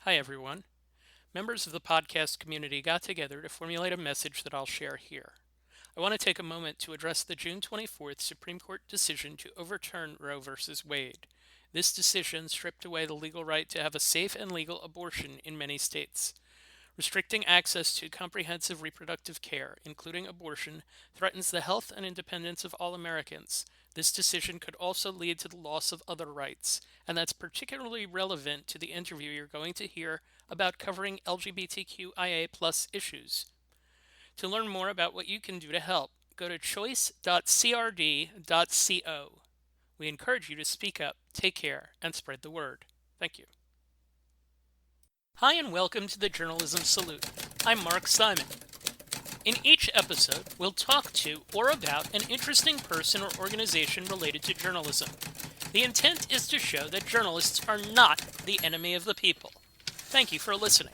Hi, everyone. Members of the podcast community got together to formulate a message that I'll share here. I want to take a moment to address the June 24th Supreme Court decision to overturn Roe v. Wade. This decision stripped away the legal right to have a safe and legal abortion in many states. Restricting access to comprehensive reproductive care, including abortion, threatens the health and independence of all Americans. This decision could also lead to the loss of other rights, and that's particularly relevant to the interview you're going to hear about covering LGBTQIA plus issues. To learn more about what you can do to help, go to choice.crd.co. We encourage you to speak up, take care, and spread the word. Thank you. Hi, and welcome to the Journalism Salute. I'm Mark Simon. In each episode, we'll talk to or about an interesting person or organization related to journalism. The intent is to show that journalists are not the enemy of the people. Thank you for listening.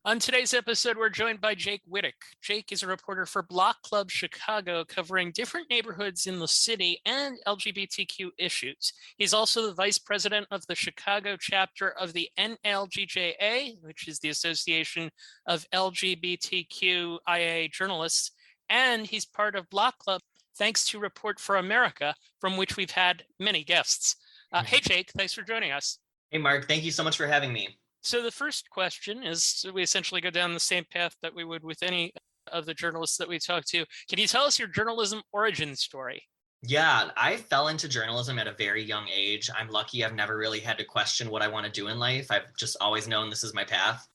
On today's episode, we're joined by Jake Wittich. Jake is a reporter for Block Club Chicago, covering different neighborhoods in the city and LGBTQ issues. He's also the vice president of the Chicago chapter of the NLGJA, which is the Association of LGBTQIA Journalists, and he's part of Block Club, thanks to Report for America, from which we've had many guests. Hey, Jake, thanks for joining us. Hey, Mark, thank you so much for having me. So the first question is, we essentially go down the same path that we would with any of the journalists that we talk to. Can you tell us your journalism origin story? Yeah, I fell into journalism at a very young age. I'm lucky I've never really had to question what I want to do in life. I've just always known this is my path.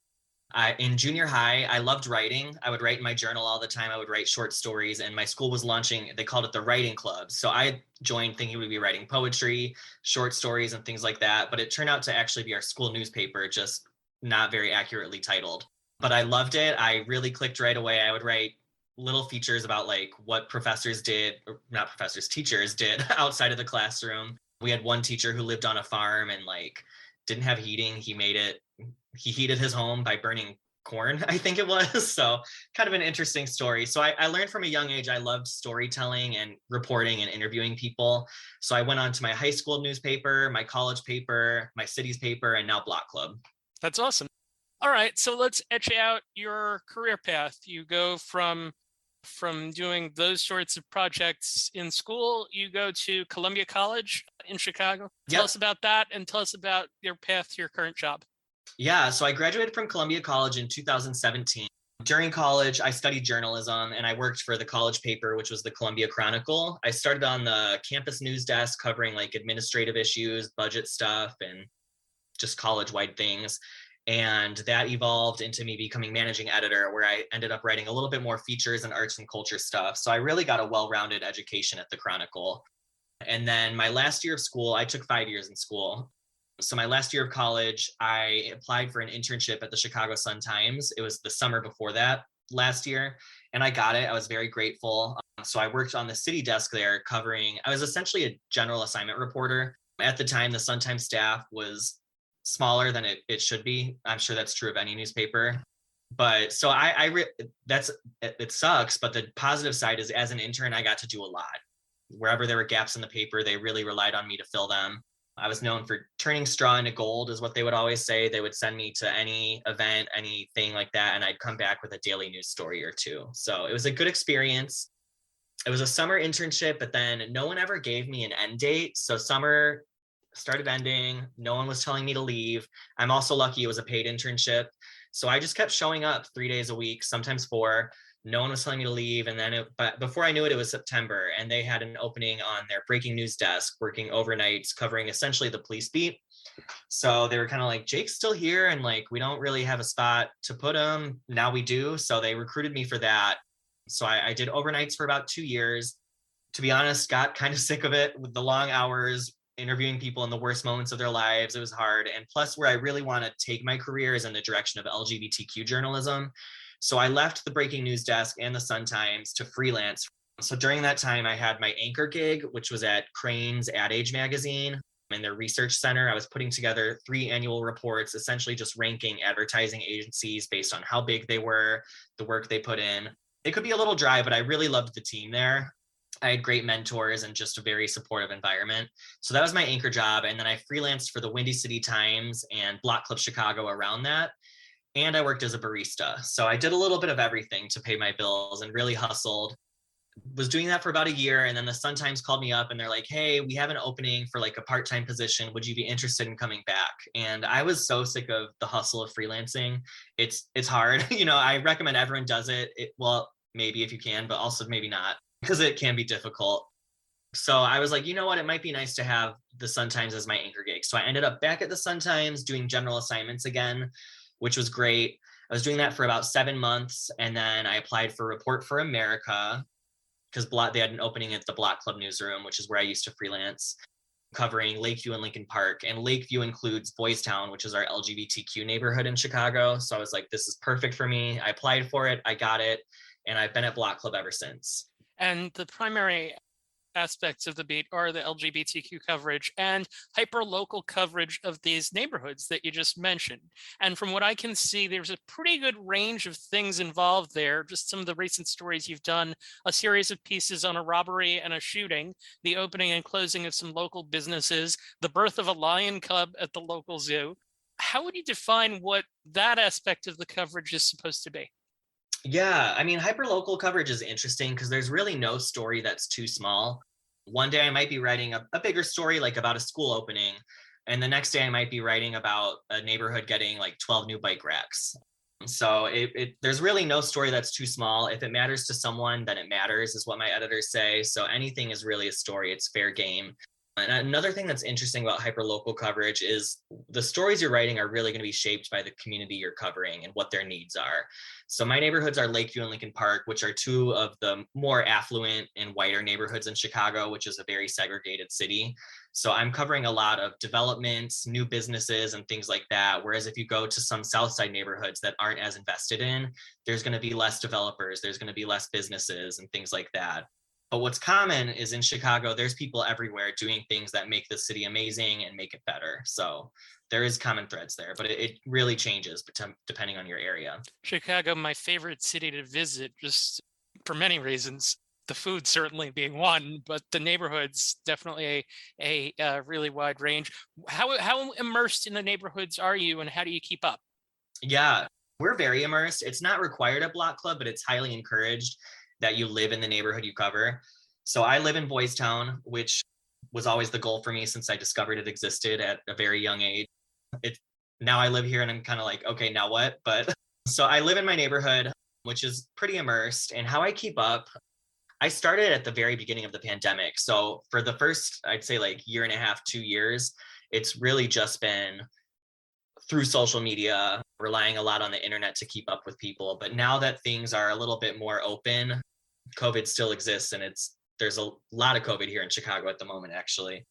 In junior high, I loved writing. I would write in my journal all the time. I would write short stories, and my school was launching, they called it the writing club. So I joined thinking we'd be writing poetry, short stories, and things like that. But it turned out to actually be our school newspaper, just not very accurately titled. But I loved it. I really clicked right away. I would write little features about like what professors did, or not professors, teachers did outside of the classroom. We had one teacher who lived on a farm and like didn't have heating. He heated his home by burning corn, I think it was. So kind of an interesting story. So I learned from a young age, I loved storytelling and reporting and interviewing people. So I went on to my high school newspaper, my college paper, my city's paper, and now Block Club. That's awesome. All right, so let's etch out your career path. You go from doing those sorts of projects in school, you go to Columbia College in Chicago. Tell us about that, and tell us about your path to your current job. Yeah, so I graduated from Columbia College in 2017. During college, I studied journalism and I worked for the college paper, which was the Columbia Chronicle. I started on the campus news desk covering like administrative issues, budget stuff, and just college-wide things. And that evolved into me becoming managing editor, where I ended up writing a little bit more features and arts and culture stuff. So I really got a well-rounded education at the Chronicle. And then my last year of school, I took 5 years in school. So my last year of college, I applied for an internship at the Chicago Sun-Times. It was the summer before that last year, and I got it. I was very grateful. So I worked on the city desk there I was essentially a general assignment reporter. At the time, the Sun-Times staff was smaller than it should be. I'm sure that's true of any newspaper. But so it sucks. But the positive side is, as an intern, I got to do a lot. Wherever there were gaps in the paper, they really relied on me to fill them. I was known for turning straw into gold, is what they would always say. They would send me to any event, anything like that, and I'd come back with a daily news story or two. So it was a good experience. It was a summer internship, but then no one ever gave me an end date. So summer started ending. No one was telling me to leave. I'm also lucky it was a paid internship. So I just kept showing up 3 days a week, sometimes 4. No one was telling me to leave. And then, but before I knew it, it was September, and they had an opening on their breaking news desk, working overnights, covering essentially the police beat. So they were kind of like, Jake's still here, and like, we don't really have a spot to put him. Now we do. So they recruited me for that. So I did overnights for about 2 years. To be honest, got kind of sick of it with the long hours, interviewing people in the worst moments of their lives. It was hard. And plus, where I really want to take my career is in the direction of LGBTQ journalism. So I left the breaking news desk and the Sun-Times to freelance. So during that time, I had my anchor gig, which was at Crane's Ad Age magazine in their research center. I was putting together 3 annual reports, essentially just ranking advertising agencies based on how big they were, the work they put in. It could be a little dry, but I really loved the team there. I had great mentors and just a very supportive environment. So that was my anchor job. And then I freelanced for the Windy City Times and Block Club Chicago around that. And I worked as a barista. So I did a little bit of everything to pay my bills and really hustled. Was doing that for about a year. And then the Sun Times called me up and they're like, hey, we have an opening for like a part-time position. Would you be interested in coming back? And I was so sick of the hustle of freelancing. It's hard. I recommend everyone does it. Well, maybe if you can, but also maybe not because it can be difficult. So I was like, you know what? It might be nice to have the Sun Times as my anchor gig. So I ended up back at the Sun Times doing general assignments again, which was great. I was doing that for about 7 months. And then I applied for Report for America because they had an opening at the Block Club newsroom, which is where I used to freelance, covering Lakeview and Lincoln Park. And Lakeview includes Boys Town, which is our LGBTQ neighborhood in Chicago. So I was like, this is perfect for me. I applied for it. I got it. And I've been at Block Club ever since. And the primary aspects of the beat are the LGBTQ coverage and hyper-local coverage of these neighborhoods that you just mentioned. And from what I can see, there's a pretty good range of things involved there. Just some of the recent stories you've done, a series of pieces on a robbery and a shooting, the opening and closing of some local businesses, the birth of a lion cub at the local zoo. How would you define what that aspect of the coverage is supposed to be? Yeah, I mean, hyperlocal coverage is interesting because there's really no story that's too small. One day I might be writing a bigger story, like about a school opening, and the next day I might be writing about a neighborhood getting like 12 new bike racks. So there's really no story that's too small. If it matters to someone, then it matters, is what my editors say. So anything is really a story. It's fair game. And another thing that's interesting about hyperlocal coverage is the stories you're writing are really going to be shaped by the community you're covering and what their needs are. So my neighborhoods are Lakeview and Lincoln Park, which are two of the more affluent and whiter neighborhoods in Chicago, which is a very segregated city. So I'm covering a lot of developments, new businesses, and things like that. Whereas if you go to some South Side neighborhoods that aren't as invested in, there's going to be less developers, there's going to be less businesses and things like that. But what's common is in Chicago, there's people everywhere doing things that make the city amazing and make it better. So there is common threads there, but it really changes depending on your area. Chicago, my favorite city to visit, just for many reasons. The food certainly being one, but the neighborhoods definitely a really wide range. How immersed in the neighborhoods are you, and how do you keep up? Yeah, we're very immersed. It's not required at Block Club, but it's highly encouraged that you live in the neighborhood you cover. So I live in Boys Town, which was always the goal for me since I discovered it existed at a very young age. Now I live here and I'm kind of like, okay, now what? But so I live in my neighborhood, which is pretty immersed. And how I keep up, I started at the very beginning of the pandemic. So for the first, I'd say like year and a half, 2 years, it's really just been through social media, relying a lot on the internet to keep up with people. But now that things are a little bit more open, COVID still exists, and there's a lot of COVID here in Chicago at the moment, actually.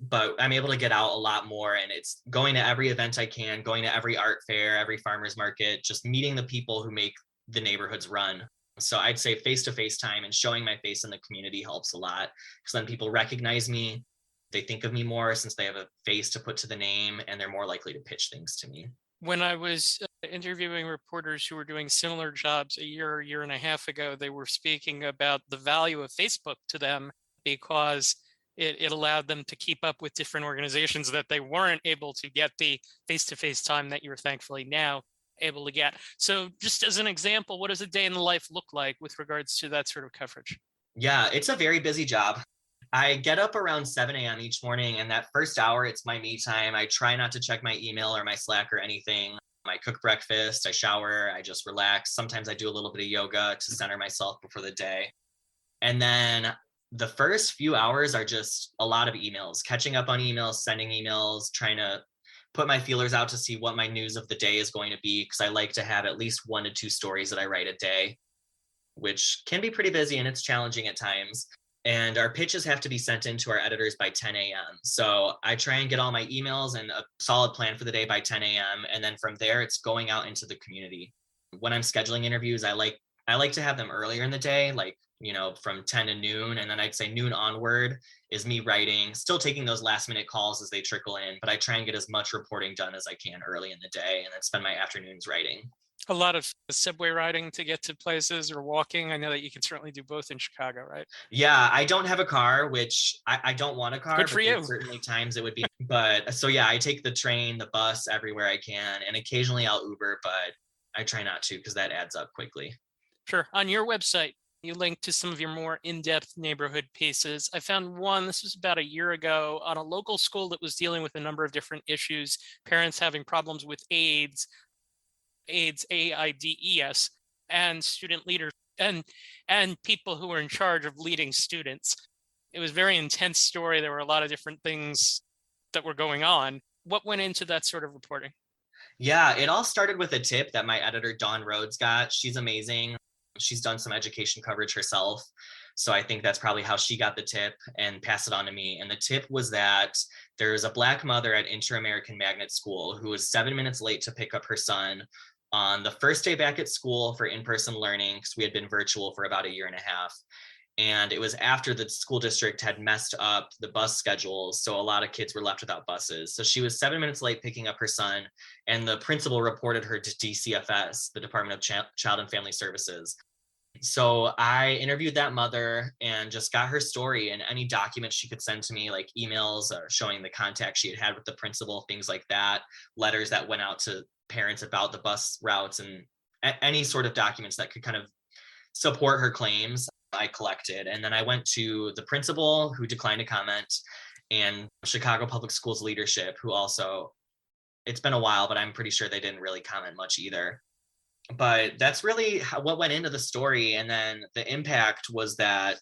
But I'm able to get out a lot more, and it's going to every event I can, going to every art fair, every farmer's market, just meeting the people who make the neighborhoods run. So I'd say face-to-face time and showing my face in the community helps a lot, because then people recognize me. They think of me more since they have a face to put to the name, and they're more likely to pitch things to me. When I was interviewing reporters who were doing similar jobs a year and a half ago, they were speaking about the value of Facebook to them because it allowed them to keep up with different organizations that they weren't able to get the face-to-face time that you're thankfully now able to get. So just as an example, what does a day in the life look like with regards to that sort of coverage? Yeah, it's a very busy job. I get up around 7 a.m. each morning, and that first hour, it's my me time. I try not to check my email or my Slack or anything. I cook breakfast, I shower, I just relax. Sometimes I do a little bit of yoga to center myself before the day. And then the first few hours are just a lot of emails, catching up on emails, sending emails, trying to put my feelers out to see what my news of the day is going to be, because I like to have at least 1 to 2 stories that I write a day, which can be pretty busy and it's challenging at times. And our pitches have to be sent in to our editors by 10 a.m. So I try and get all my emails and a solid plan for the day by 10 a.m. And then from there, it's going out into the community. When I'm scheduling interviews, I like to have them earlier in the day, like, from 10 to noon. And then I'd say noon onward is me writing, still taking those last minute calls as they trickle in, but I try and get as much reporting done as I can early in the day and then spend my afternoons writing. A lot of subway riding to get to places or walking. I know that you can certainly do both in Chicago, right? Yeah, I don't have a car, which I don't want a car, Good for but there's you. certainly times it would be. But so yeah, I take the train, the bus everywhere I can, and occasionally I'll Uber, but I try not to because that adds up quickly. Sure. On your website, you link to some of your more in-depth neighborhood pieces. I found one, this was about a year ago, on a local school that was dealing with a number of different issues, parents having problems with AIDS, AIDS, and student leaders and people who were in charge of leading students. It was a very intense story. There were a lot of different things that were going on. What went into that sort of reporting? Yeah, it all started with a tip that my editor, Dawn Rhodes, got. She's amazing. She's done some education coverage herself. So I think that's probably how she got the tip and passed it on to me. And the tip was that there's a Black mother at Inter-American Magnet School who was 7 minutes late to pick up her son on the first day back at school for in-person learning, because we had been virtual for about a year and a half. And it was after the school district had messed up the bus schedules, so a lot of kids were left without buses. So she was 7 minutes late picking up her son, and the principal reported her to DCFS, the Department of Child and Family Services. So I interviewed that mother and just got her story and any documents she could send to me, like emails showing the contact she had had with the principal, things like that, letters that went out to parents about the bus routes, and any sort of documents that could kind of support her claims. I collected. And then I went to the principal, who declined to comment, and Chicago Public Schools leadership, who also, it's been a while, but I'm pretty sure they didn't really comment much either. But that's really what went into the story. And then the impact was that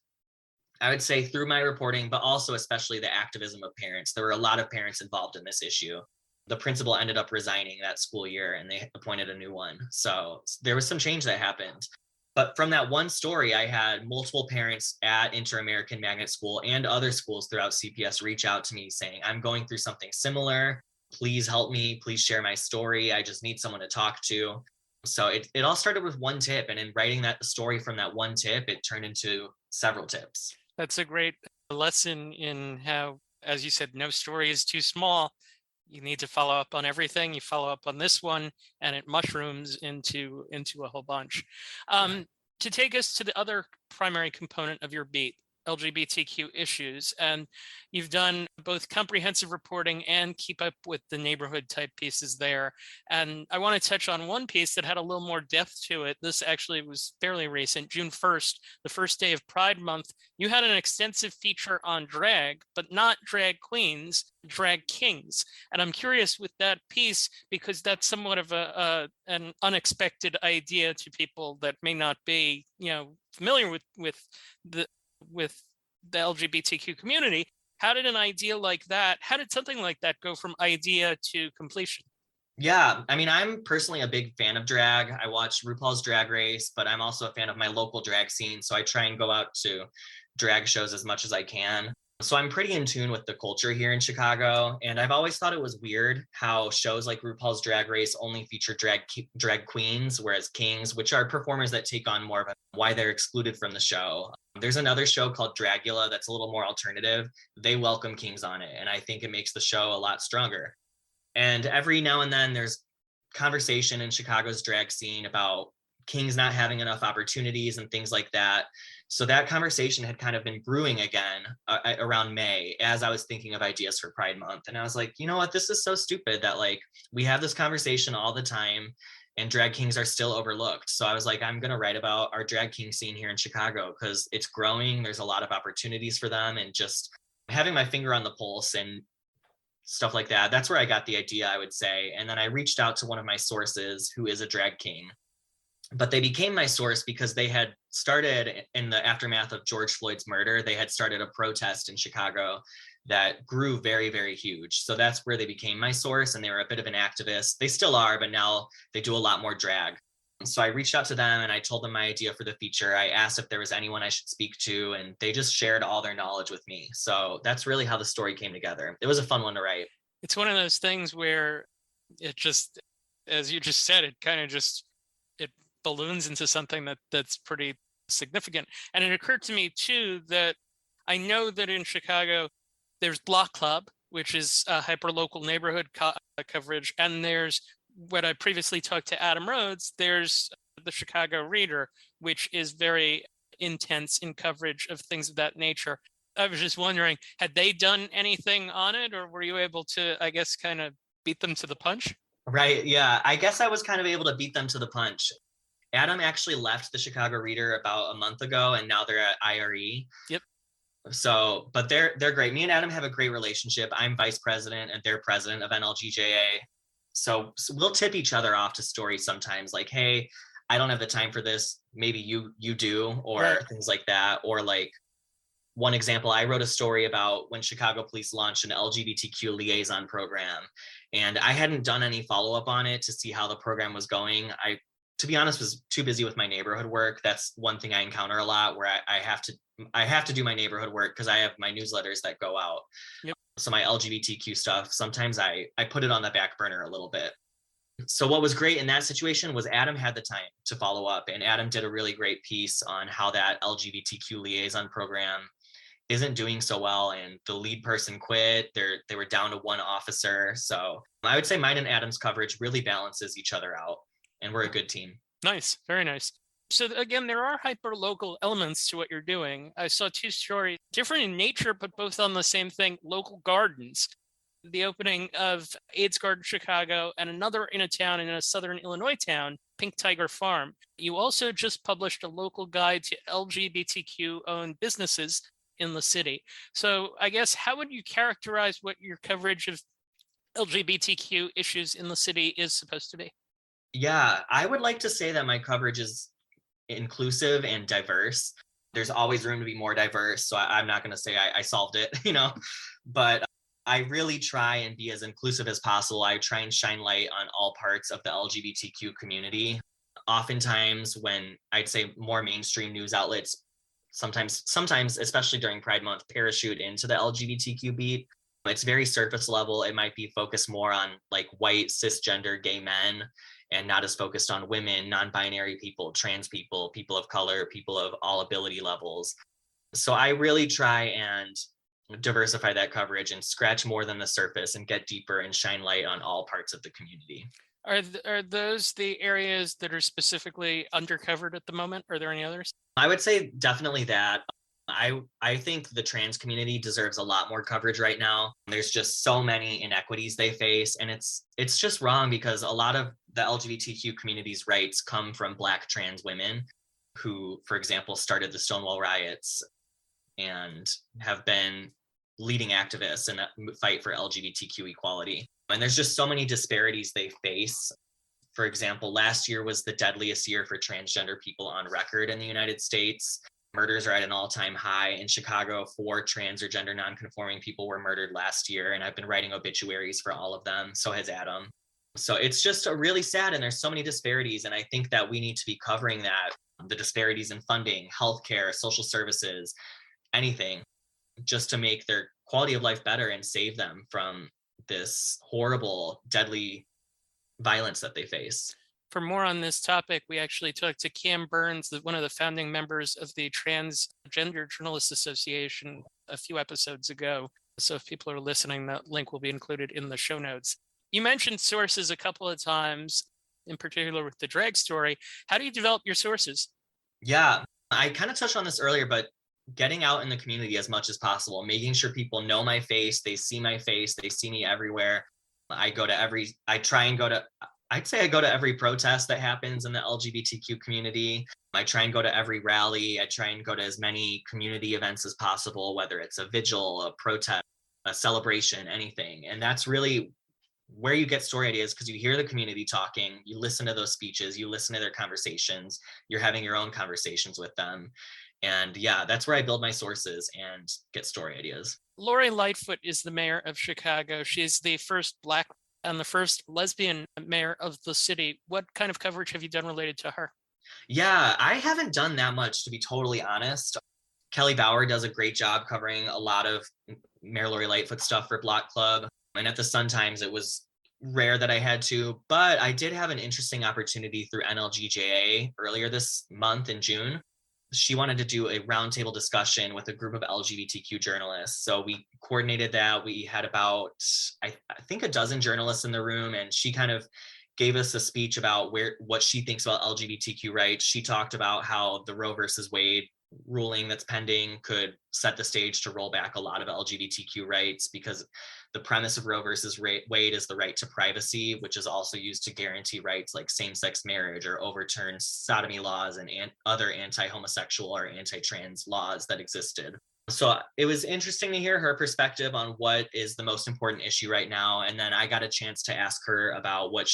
I would say through my reporting, but also especially the activism of parents, there were a lot of parents involved in this issue. The principal ended up resigning that school year and they appointed a new one. So there was some change that happened. But from that one story, I had multiple parents at Inter-American Magnet School and other schools throughout CPS reach out to me saying, I'm going through something similar. Please help me. Please share my story. I just need someone to talk to. So it all started with one tip. And in writing that story from that one tip, it turned into several tips. That's a great lesson in how, as you said, no story is too small. You need to follow up on everything. You follow up on this one, and it mushrooms into a whole bunch. Yeah. To take us to the other primary component of your beat, LGBTQ issues, and you've done both comprehensive reporting and keep up with the neighborhood type pieces there. And I want to touch on one piece that had a little more depth to it. This actually was fairly recent, June 1st, the first day of Pride Month. You had an extensive feature on drag, but not drag queens, drag kings. And I'm curious with that piece, because that's somewhat of an unexpected idea to people that may not be, familiar the with the LGBTQ community. How did how did something like that go from idea to completion? Yeah, I mean, I'm personally a big fan of drag. I watch RuPaul's Drag Race, but I'm also a fan of my local drag scene. So I try and go out to drag shows as much as I can. So I'm pretty in tune with the culture here in Chicago. And I've always thought it was weird how shows like RuPaul's Drag Race only feature drag queens, whereas kings, which are performers that take on more of why they're excluded from the show. There's another show called Dragula that's a little more alternative. They welcome kings on it. And I think it makes the show a lot stronger. And every now and then there's conversation in Chicago's drag scene about kings not having enough opportunities and things like that. So that conversation had kind of been brewing again around May as I was thinking of ideas for Pride Month. And I was like, you know what, this is so stupid that like we have this conversation all the time and drag kings are still overlooked. So I was like, I'm going to write about our drag king scene here in Chicago because it's growing. There's a lot of opportunities for them, and just having my finger on the pulse and stuff like that. That's where I got the idea, I would say. And then I reached out to one of my sources who is a drag king. But they became my source because they had started in the aftermath of George Floyd's murder. They had started a protest in Chicago that grew very, very huge. So that's where they became my source. And they were a bit of an activist. They still are, but now they do a lot more drag. So I reached out to them and I told them my idea for the feature. I asked if there was anyone I should speak to, and they just shared all their knowledge with me. So that's really how the story came together. It was a fun one to write. It's one of those things where it just, as you just said, it kind of just it balloons into something that's pretty significant. And it occurred to me too that I know that in Chicago there's Block Club, which is a hyper local neighborhood coverage, and there's when I previously talked to Adam Rhodes, there's the Chicago Reader, which is very intense in coverage of things of that nature. I was just wondering, had they done anything on it, or were you able to, I guess, kind of beat them to the punch? Right. Yeah. I guess I was kind of able to beat them to the punch. Adam actually left the Chicago Reader about a month ago, and now they're at IRE. Yep. So, but they're great. Me and Adam have a great relationship. I'm vice president and they're president of NLGJA. So we'll tip each other off to stories sometimes, like, hey, I don't have the time for this. Maybe you do, or Right. things like that. Or like one example, I wrote a story about when Chicago police launched an LGBTQ liaison program, and I hadn't done any follow up on it to see how the program was going. To be honest, was too busy with my neighborhood work. That's one thing I encounter a lot, where I have to do my neighborhood work because I have my newsletters that go out. Yep. So my LGBTQ stuff, sometimes I put it on the back burner a little bit. So what was great in that situation was Adam had the time to follow up, and Adam did a really great piece on how that LGBTQ liaison program isn't doing so well, and the lead person quit. They were down to one officer. So I would say mine and Adam's coverage really balances each other out, and we're a good team. Nice. Very nice. So again, there are hyper local elements to what you're doing. I saw two stories, different in nature, but both on the same thing: local gardens. The opening of AIDS Garden Chicago, and another in a town in a southern Illinois town, Pink Tiger Farm. You also just published a local guide to LGBTQ owned businesses in the city. So I guess, how would you characterize what your coverage of LGBTQ issues in the city is supposed to be? Yeah, I would like to say that my coverage is inclusive and diverse. There's always room to be more diverse. So I'm not going to say I solved it, but I really try and be as inclusive as possible. I try and shine light on all parts of the LGBTQ community. Oftentimes, when I'd say more mainstream news outlets, sometimes, especially during Pride Month, parachute into the LGBTQ beat. It's very surface level. It might be focused more on like white, cisgender, gay men, and not as focused on women, non-binary people, trans people, people of color, people of all ability levels. So I really try and diversify that coverage and scratch more than the surface and get deeper and shine light on all parts of the community. Are those the areas that are specifically undercovered at the moment? Are there any others? I would say definitely that. I think the trans community deserves a lot more coverage right now. There's just so many inequities they face, and it's just wrong because a lot of the LGBTQ community's rights come from Black trans women who, for example, started the Stonewall riots and have been leading activists in the fight for LGBTQ equality. And there's just so many disparities they face. For example, last year was the deadliest year for transgender people on record in the United States. Murders are at an all-time high. In Chicago, 4 trans or gender non-conforming people were murdered last year, and I've been writing obituaries for all of them. So has Adam. So it's just a really sad, and there's so many disparities, and I think that we need to be covering that, the disparities in funding, healthcare, social services, anything, just to make their quality of life better and save them from this horrible, deadly violence that they face. For more on this topic, we actually talked to Cam Burns, one of the founding members of the Transgender Journalists Association, a few episodes ago. So if people are listening, that link will be included in the show notes. You mentioned sources a couple of times, in particular with the drag story. How do you develop your sources? Yeah, I kind of touched on this earlier, but getting out in the community as much as possible, making sure people know my face, they see my face, they see me everywhere. I'd say I go to every protest that happens in the LGBTQ community. I try and go to every rally. I try and go to as many community events as possible, whether it's a vigil, a protest, a celebration, anything. And that's really where you get story ideas, because you hear the community talking, you listen to those speeches, you listen to their conversations, you're having your own conversations with them. And yeah, that's where I build my sources and get story ideas. Lori Lightfoot is the mayor of Chicago. She's the first Black and the first lesbian mayor of the city. What kind of coverage have you done related to her? Yeah, I haven't done that much, to be totally honest. Kelly Bauer does a great job covering a lot of Mayor Lori Lightfoot stuff for Block Club. And at the Sun Times, it was rare that I had to, but I did have an interesting opportunity through NLGJA earlier this month in June. She wanted to do a roundtable discussion with a group of LGBTQ journalists. So we coordinated that. We had about, I think, a dozen journalists in the room, and she kind of gave us a speech about what she thinks about LGBTQ rights. She talked about how the Roe versus Wade ruling that's pending could set the stage to roll back a lot of LGBTQ rights, because the premise of Roe versus Wade is the right to privacy, which is also used to guarantee rights like same-sex marriage or overturn sodomy laws and other anti-homosexual or anti-trans laws that existed. So it was interesting to hear her perspective on what is the most important issue right now. And then I got a chance to ask her about what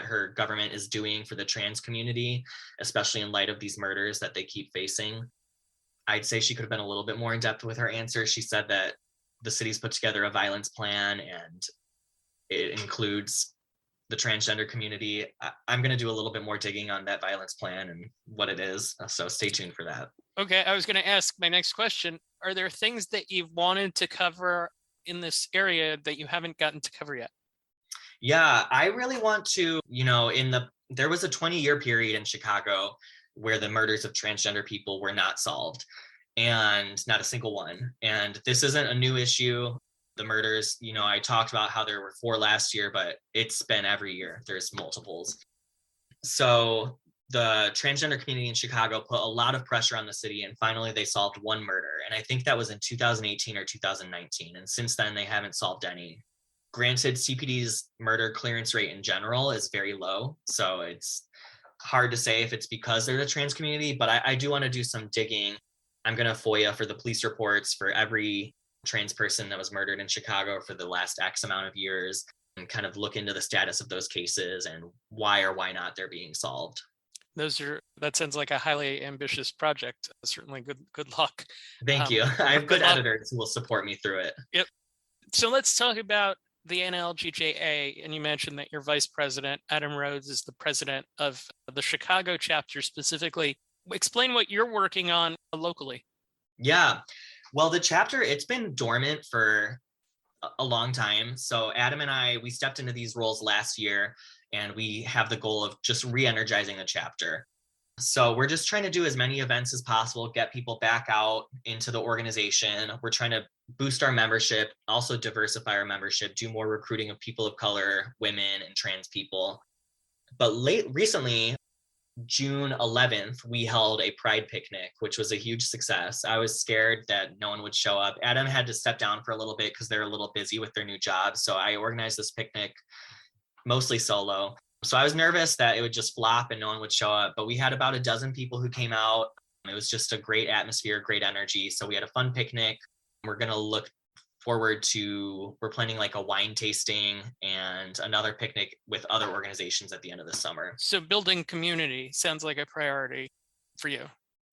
her government is doing for the trans community, especially in light of these murders that they keep facing. I'd say she could have been a little bit more in depth with her answer. She said that the city's put together a violence plan and it includes the transgender community. I'm going to do a little bit more digging on that violence plan and what it is. So stay tuned for that. Okay, I was going to ask my next question. Are there things that you've wanted to cover in this area that you haven't gotten to cover yet? Yeah, I really want to, there was a 20-year period in Chicago where the murders of transgender people were not solved, and not a single one. And this isn't a new issue. The murders, I talked about how there were 4 last year, but it's been every year. There's multiples. So the transgender community in Chicago put a lot of pressure on the city, and finally they solved one murder. And I think that was in 2018 or 2019. And since then, they haven't solved any. Granted, CPD's murder clearance rate in general is very low. So it's hard to say if it's because they're the trans community, but I do want to do some digging. I'm going to FOIA for the police reports for every trans person that was murdered in Chicago for the last X amount of years, and kind of look into the status of those cases and why or why not they're being solved. That sounds like a highly ambitious project. Certainly good luck. Thank you. I have good editors who will support me through it. Yep. So let's talk about the NLGJA. And you mentioned that your vice president, Adam Rhodes, is the president of the Chicago chapter specifically. Explain what you're working on locally. Yeah. Well, the chapter, it's been dormant for a long time. So Adam and I, we stepped into these roles last year, and we have the goal of just re-energizing the chapter. So we're just trying to do as many events as possible, get people back out into the organization. We're trying to boost our membership, also diversify our membership, do more recruiting of people of color, women, and trans people. But recently, June 11th, we held a pride picnic, which was a huge success. I was scared that no one would show up. Adam had to step down for a little bit because they're a little busy with their new job. So I organized this picnic mostly solo. So I was nervous that it would just flop and no one would show up, but we had about a dozen people who came out. It was just a great atmosphere, great energy. So we had a fun picnic. We're going to look forward to, we're planning like a wine tasting and another picnic with other organizations at the end of the summer. So building community sounds like a priority for you.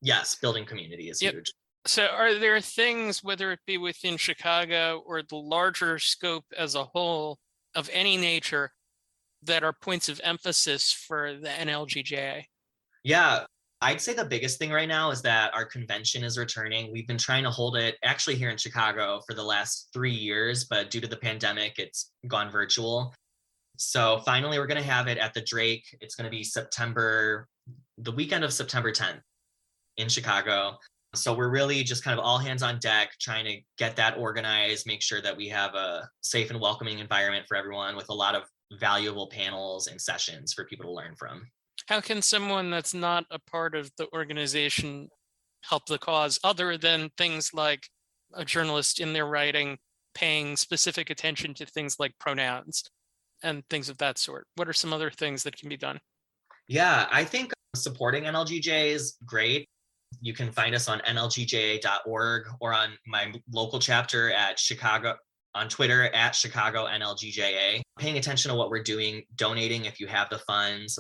Yes, building community is huge. So are there things, whether it be within Chicago or the larger scope as a whole of any nature, that are points of emphasis for the NLGJA? Yeah, I'd say the biggest thing right now is that our convention is returning. We've been trying to hold it actually here in Chicago for the last 3 years, but due to the pandemic, it's gone virtual. So finally, we're going to have it at the Drake. It's going to be the weekend of September 10th in Chicago. So we're really just kind of all hands on deck, trying to get that organized, make sure that we have a safe and welcoming environment for everyone with a lot of valuable panels and sessions for people to learn from. How can someone that's not a part of the organization help the cause, other than things like a journalist in their writing paying specific attention to things like pronouns and things of that sort? What are some other things that can be done? Yeah, I think supporting NLGJA is great. You can find us on nlgjja.org or on my local chapter at Chicago, on Twitter at Chicago NLGJA. Paying attention to what we're doing, donating if you have the funds.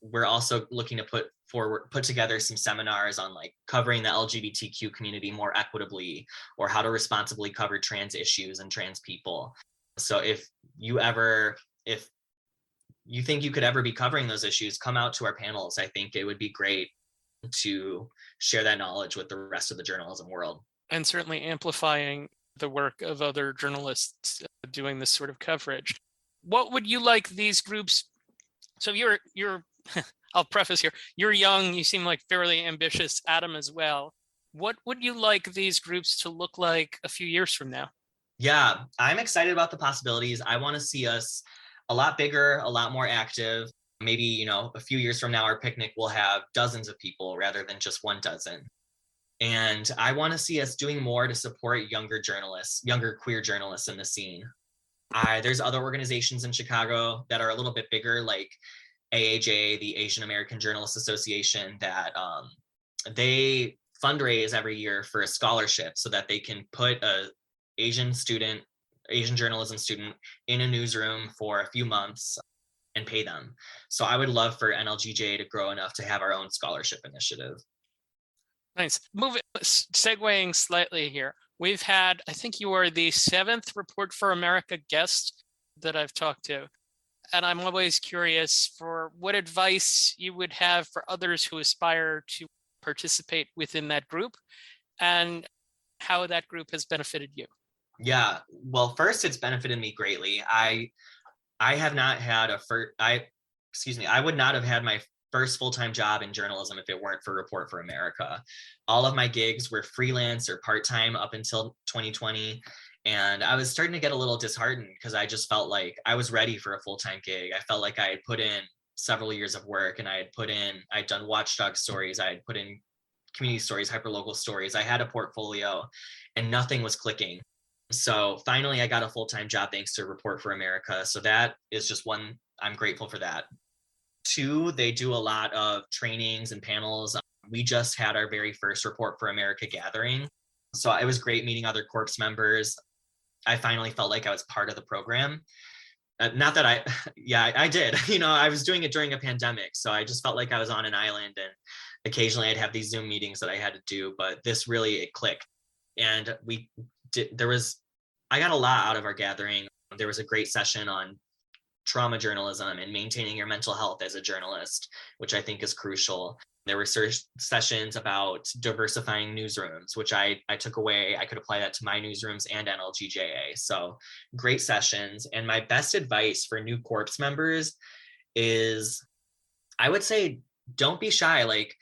We're also looking to put together some seminars on like covering the LGBTQ community more equitably, or how to responsibly cover trans issues and trans people. So if you think you could ever be covering those issues, come out to our panels. I think it would be great to share that knowledge with the rest of the journalism world. And certainly amplifying the work of other journalists doing this sort of coverage. What would you like these groups? So you're I'll preface here, you're young, you seem like fairly ambitious, Adam as well. What would you like these groups to look like a few years from now? Yeah, I'm excited about the possibilities. I want to see us a lot bigger, a lot more active. Maybe, a few years from now, our picnic will have dozens of people rather than just one dozen. And I want to see us doing more to support younger journalists, younger queer journalists in the scene. There's other organizations in Chicago that are a little bit bigger, like AAJA, the Asian American Journalists Association, that they fundraise every year for a scholarship so that they can put a Asian journalism student in a newsroom for a few months and pay them. So I would love for NLGJA to grow enough to have our own scholarship initiative. Nice. Segueing slightly here. We've had, I think you are the 7th Report for America guest that I've talked to. And I'm always curious for what advice you would have for others who aspire to participate within that group and how that group has benefited you. Yeah, well, first, it's benefited me greatly. I have not had I would not have had my first full-time job in journalism if it weren't for Report for America. All of my gigs were freelance or part-time up until 2020. And I was starting to get a little disheartened because I just felt like I was ready for a full-time gig. I felt like I had put in several years of work, and I'd done Watchdog stories, I had put in community stories, hyperlocal stories. I had a portfolio and nothing was clicking. So finally I got a full-time job thanks to Report for America. So that is just one, I'm grateful for that. 2, they do a lot of trainings and panels. We just had our very first Report for America gathering. So it was great meeting other corps members. I finally felt like I was part of the program. Not that I did. I was doing it during a pandemic. So I just felt like I was on an island, and occasionally I'd have these Zoom meetings that I had to do, but this really, it clicked. And I got a lot out of our gathering. There was a great session on trauma journalism and maintaining your mental health as a journalist, which I think is crucial. There were sessions about diversifying newsrooms, which I took away. I could apply that to my newsrooms and NLGJA. So great sessions. And my best advice for new corps members is, I would say, don't be shy. Like,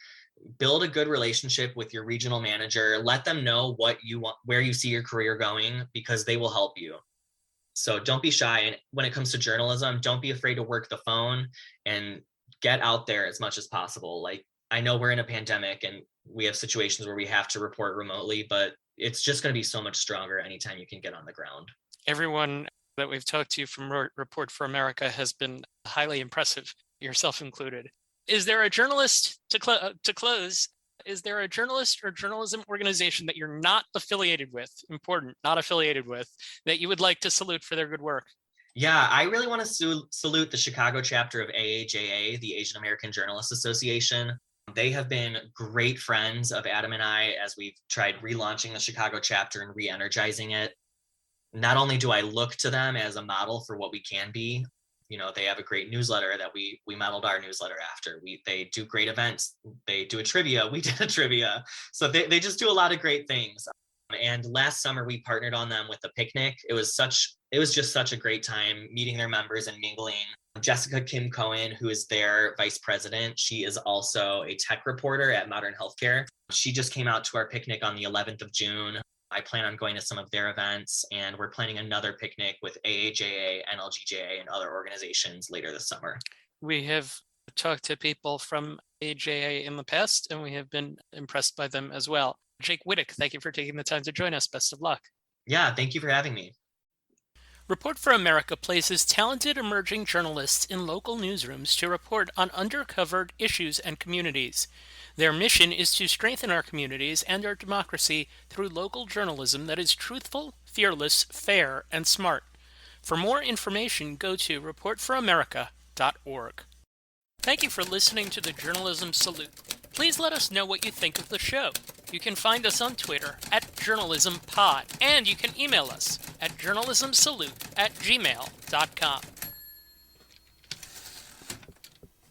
build a good relationship with your regional manager. Let them know what you want, where you see your career going, because they will help you. So don't be shy. And when it comes to journalism, don't be afraid to work the phone and get out there as much as possible. Like, I know we're in a pandemic and we have situations where we have to report remotely, but it's just going to be so much stronger anytime you can get on the ground. Everyone that we've talked to from Report for America has been highly impressive, yourself included. Is there a journalist, to close, is there a journalist or journalism organization that you're not affiliated with, not affiliated with, that you would like to salute for their good work? Yeah, I really want to salute the Chicago chapter of AAJA, the Asian American Journalists Association. They have been great friends of Adam and I as we've tried relaunching the Chicago chapter and re-energizing it. Not only do I look to them as a model for what we can be, they have a great newsletter that we modeled our newsletter after. They do great events. They do a trivia. We did a trivia. So they just do a lot of great things. And last summer we partnered on them with a picnic. It was just such a great time meeting their members and mingling. Jessica Kim Cohen, who is their vice president, she is also a tech reporter at Modern Healthcare. She just came out to our picnic on the 11th of June. I plan on going to some of their events, and we're planning another picnic with AAJA, NLGJA, and other organizations later this summer. We have talked to people from AJA in the past, and we have been impressed by them as well. Jake Wittich, thank you for taking the time to join us. Best of luck. Yeah, thank you for having me. Report for America places talented emerging journalists in local newsrooms to report on undercovered issues and communities. Their mission is to strengthen our communities and our democracy through local journalism that is truthful, fearless, fair, and smart. For more information, go to reportforamerica.org. Thank you for listening to the Journalism Salute. Please let us know what you think of the show. You can find us on Twitter @JournalismPod, and you can email us at journalismsalute@gmail.com.